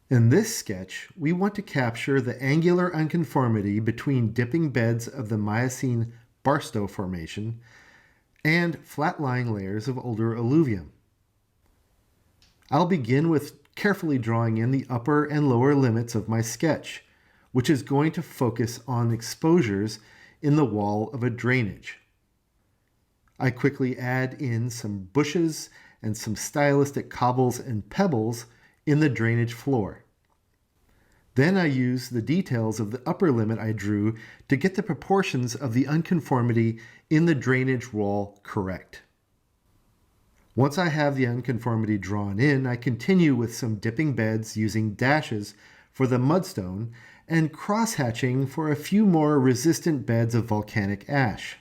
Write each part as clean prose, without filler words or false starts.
In this sketch, we want to capture the angular unconformity between dipping beds of the Miocene Barstow Formation and flat-lying layers of older alluvium. I'll begin with carefully drawing in the upper and lower limits of my sketch, which is going to focus on exposures in the wall of a drainage. I quickly add in some bushes and some stylistic cobbles and pebbles in the drainage floor. Then I use the details of the upper limit I drew to get the proportions of the unconformity in the drainage wall correct. Once I have the unconformity drawn in, I continue with some dipping beds using dashes for the mudstone and cross-hatching for a few more resistant beds of volcanic ash.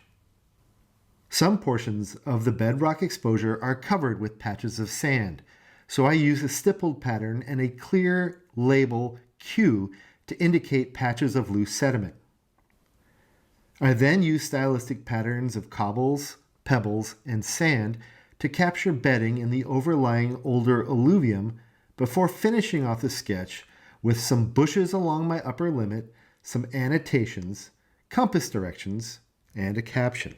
Some portions of the bedrock exposure are covered with patches of sand, so I use a stippled pattern and a clear label Q to indicate patches of loose sediment. I then use stylistic patterns of cobbles, pebbles, and sand to capture bedding in the overlying older alluvium before finishing off the sketch with some bushes along my upper limit, some annotations, compass directions, and a caption.